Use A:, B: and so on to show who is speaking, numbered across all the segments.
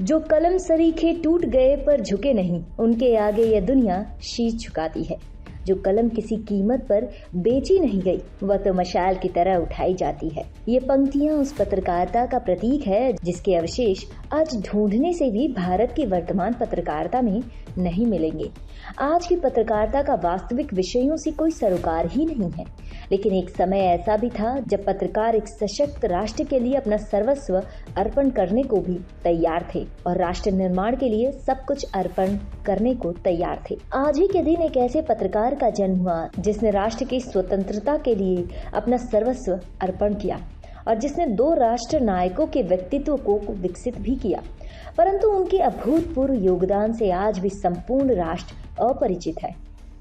A: जो कलम सरीखे टूट गए पर झुके नहीं, उनके आगे यह दुनिया शीश झुकाती है। जो कलम किसी कीमत पर बेची नहीं गई, वह तो मशाल की तरह उठाई जाती है। ये पंक्तियां उस पत्रकारिता का प्रतीक है जिसके अवशेष आज ढूंढने से भी भारत की वर्तमान पत्रकारिता में नहीं मिलेंगे। आज की पत्रकारिता का वास्तविक विषयों से कोई सरोकार ही नहीं है। लेकिन एक समय ऐसा भी था जब पत्रकार एक सशक्त राष्ट्र के लिए अपना सर्वस्व अर्पण करने को भी तैयार थे और राष्ट्र निर्माण के लिए सब कुछ अर्पण करने को तैयार थे। आज ही के दिन एक ऐसे पत्रकार का जन्म हुआ जिसने राष्ट्र की स्वतंत्रता के लिए अपना सर्वस्व अर्पण किया और जिसने दो राष्ट्र नायकों के व्यक्तित्व को विकसित भी किया, परंतु उनके अभूतपूर्व योगदान से आज भी संपूर्ण राष्ट्र अपरिचित है,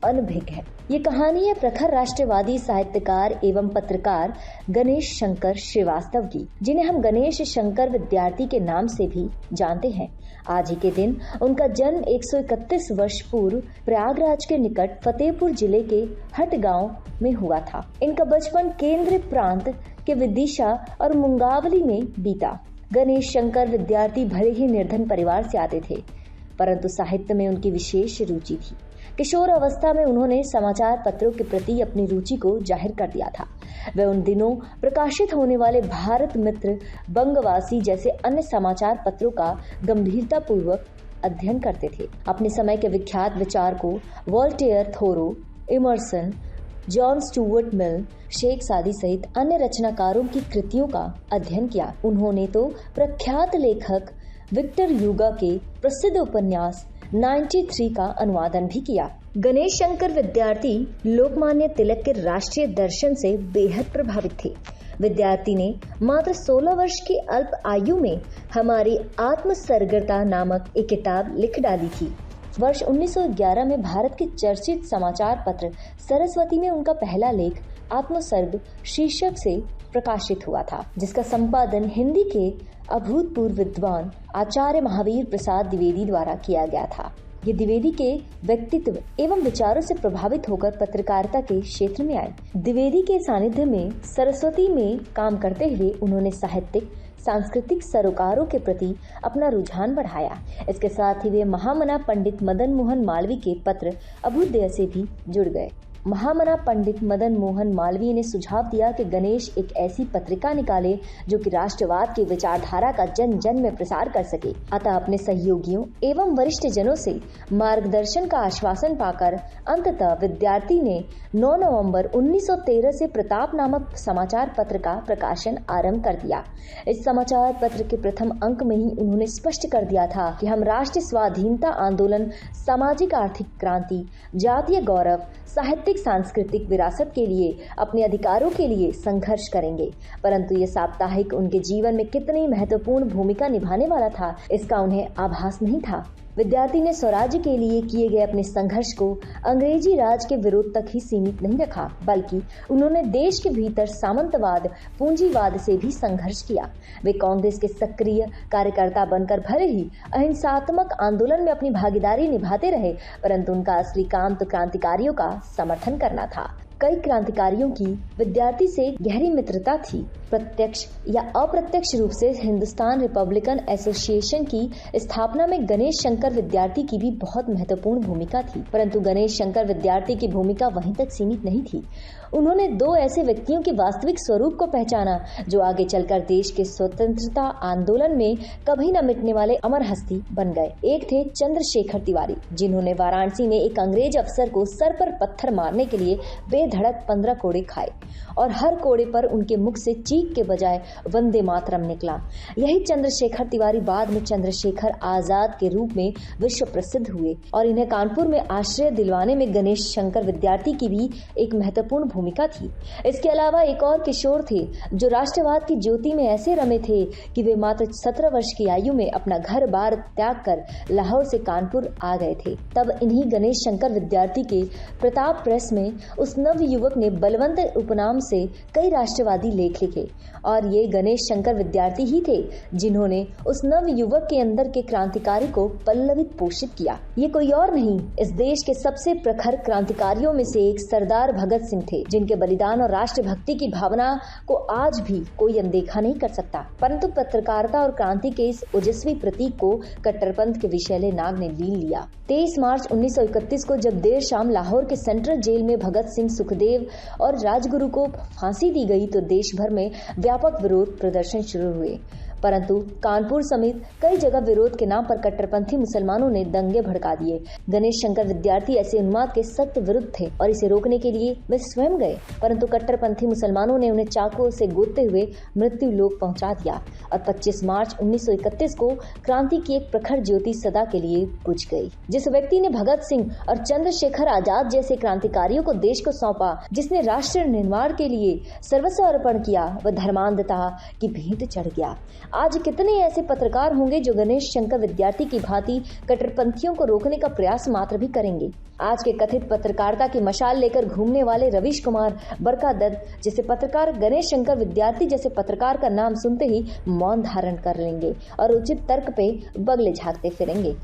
A: अनभिज्ञ है। ये कहानी है प्रखर राष्ट्रवादी साहित्यकार एवं पत्रकार गणेश शंकर श्रीवास्तव की, जिन्हें हम गणेश शंकर विद्यार्थी के नाम से भी जानते हैं। आज ही के दिन उनका जन्म 131 वर्ष पूर्व प्रयागराज के निकट फतेहपुर जिले के हट गांव में हुआ था। इनका बचपन केंद्र प्रांत के विदिशा और मुंगावली में बीता। गणेश शंकर विद्यार्थी भले ही निर्धन परिवार से आते थे, परंतु साहित्य में उनकी विशेष रुचि थी। किशोर अवस्था में उन्होंने समाचार पत्रों के प्रति अपनी रुचि को जाहिर कर दिया था। वे उन दिनों प्रकाशित होने वाले भारत मित्र, बंगवासी जैसे अन्य समाचार पत्रों का गंभीरता पूर्वक अध्ययन करते थे। अपने समय के विख्यात विचारकों Voltaire, Thoreau, Emerson, John Stuart Mill, Sheikh Saadi सहित अन्य रचनाकारों की कृतियों का अध्ययन किया। उन्होंने तो प्रख्यात लेखक विक्टर ह्यूगो के प्रसिद्ध उपन्यास 93 का अनुवादन भी किया। गणेश शंकर विद्यार्थी लोकमान्य तिलक के राष्ट्रीय दर्शन से बेहद प्रभावित थे। विद्यार्थी ने मात्र 16 वर्ष की अल्प आयु में हमारी आत्मसर्गता नामक एक किताब लिख डाली थी। वर्ष 1911 में भारत के चर्चित समाचार पत्र सरस्वती में उनका पहला लेख आत्मसर्ग शीर्षक से प्रकाशित हुआ था, जिसका संपादन हिंदी के अभूतपूर्व विद्वान आचार्य महावीर प्रसाद द्विवेदी द्वारा किया गया था। ये द्विवेदी के व्यक्तित्व एवं विचारों से प्रभावित होकर पत्रकारिता के क्षेत्र में आए। द्विवेदी के सानिध्य में सरस्वती में काम करते हुए उन्होंने साहित्यिक सांस्कृतिक सरोकारों के प्रति अपना रुझान बढ़ाया। इसके साथ ही वे महामना पंडित मदन मोहन मालवीय के पत्र अभ्युदय से भी जुड़ गए। महामना पंडित मदन मोहन मालवीय ने सुझाव दिया कि गणेश एक ऐसी पत्रिका निकाले जो कि राष्ट्रवाद की विचारधारा का जन जन में प्रसार कर सके। अतः अपने सहयोगियों एवं वरिष्ठ जनों से मार्गदर्शन का आश्वासन पाकर अंततः विद्यार्थी ने 9 नवंबर 1913 से प्रताप नामक समाचार पत्र का प्रकाशन आरंभ कर दिया। इस समाचार पत्र के प्रथम अंक में ही उन्होंने स्पष्ट कर दिया था कि हम राष्ट्रीय स्वाधीनता आंदोलन, सामाजिक आर्थिक क्रांति, जातीय गौरव, साहित्यिक सांस्कृतिक विरासत के लिए, अपने अधिकारों के लिए संघर्ष करेंगे। परंतु ये साप्ताहिक उनके जीवन में कितनी महत्वपूर्ण भूमिका निभाने वाला था, इसका उन्हें आभास नहीं था। विद्यार्थी ने स्वराज्य के लिए किए गए अपने संघर्ष को अंग्रेजी राज के विरोध तक ही सीमित नहीं रखा, बल्कि उन्होंने देश के भीतर सामंतवाद, पूंजीवाद से भी संघर्ष किया। वे कांग्रेस के सक्रिय कार्यकर्ता बनकर भले ही अहिंसात्मक आंदोलन में अपनी भागीदारी निभाते रहे, परंतु उनका असली काम तो क्रांतिकारियों का समर्थन करना था। कई क्रांतिकारियों की विद्यार्थी से गहरी मित्रता थी। प्रत्यक्ष या अप्रत्यक्ष रूप से हिंदुस्तान रिपब्लिकन एसोसिएशन की स्थापना में गणेश शंकर विद्यार्थी की भी बहुत महत्वपूर्ण भूमिका थी। परंतु गणेश शंकर विद्यार्थी की भूमिका वहीं तक सीमित नहीं थी। उन्होंने दो ऐसे व्यक्तियों के वास्तविक स्वरूप को पहचाना जो आगे चलकर देश के स्वतंत्रता आंदोलन में कभी न मिटने वाले अमर हस्ती बन गए। एक थे चंद्रशेखर तिवारी, जिन्होंने वाराणसी में एक अंग्रेज अफसर को सर पर पत्थर मारने के लिए बेधड़क 15 कोड़े खाए और हर कोड़े पर उनके मुख से चीख के बजाय वंदे मातरम निकला। यही चंद्रशेखर तिवारी बाद में चंद्रशेखर आजाद के रूप में विश्व प्रसिद्ध हुए और इन्हें कानपुर में आश्रय दिलवाने में गणेश शंकर विद्यार्थी की भी एक महत्वपूर्ण भूमिका थी। इसके अलावा एक और किशोर थे जो राष्ट्रवाद की ज्योति में ऐसे रमे थे कि वे मात्र 17 वर्ष की आयु में अपना घर बार त्याग कर लाहौर से कानपुर आ गए थे। तब इन्हीं गणेश शंकर विद्यार्थी के प्रताप प्रेस में उस नव नव युवक ने बलवंत उपनाम से कई राष्ट्रवादी लेख लिखे और ये गणेश शंकर विद्यार्थी ही थे जिन्होंने उस नव युवक के अंदर के क्रांतिकारी को पल्लवित पोषित किया। ये कोई और नहीं, इस देश के सबसे प्रखर क्रांतिकारियों में से एक सरदार भगत सिंह थे, जिनके बलिदान और राष्ट्रभक्ति की भावना को आज भी कोई अनदेखा नहीं कर सकता। परंतु पत्रकारिता और क्रांति के इस ओजस्वी प्रतीक को कट्टरपंथ के विषैले नाग ने लील लिया। 23 मार्च 1931 को जब देर शाम लाहौर के सेंट्रल जेल में भगत सिंह, सुखदेव और राजगुरु को फांसी दी गई तो देश भर में व्यापक विरोध प्रदर्शन शुरू हुए। परंतु कानपुर समेत कई जगह विरोध के नाम पर कट्टरपंथी मुसलमानों ने दंगे भड़का दिए। गणेश शंकर विद्यार्थी ऐसे उन्माद के सख्त विरुद्ध थे और इसे रोकने के लिए वे स्वयं गए, परंतु कट्टरपंथी मुसलमानों ने उन्हें चाकुओं से गोदते हुए मृत्यु लोक पहुंचा दिया और 25 मार्च 1931 को क्रांति की एक प्रखर ज्योति सदा के लिए बुझ गई। जिस व्यक्ति ने भगत सिंह और चंद्रशेखर आजाद जैसे क्रांतिकारियों को देश को सौंपा, जिसने राष्ट्र निर्माण के लिए सर्वस्व अर्पण किया, वह धर्मांधता की भेंट चढ़ गया। आज कितने ऐसे पत्रकार होंगे जो गणेश शंकर विद्यार्थी की भांति कट्टरपंथियों को रोकने का प्रयास मात्र भी करेंगे। आज के कथित पत्रकारिता की मशाल लेकर घूमने वाले रवीश कुमार, बरका दत्त जैसे पत्रकार गणेश शंकर विद्यार्थी जैसे पत्रकार का नाम सुनते ही मौन धारण कर लेंगे और उचित तर्क पे बगले झांकते फिरेंगे।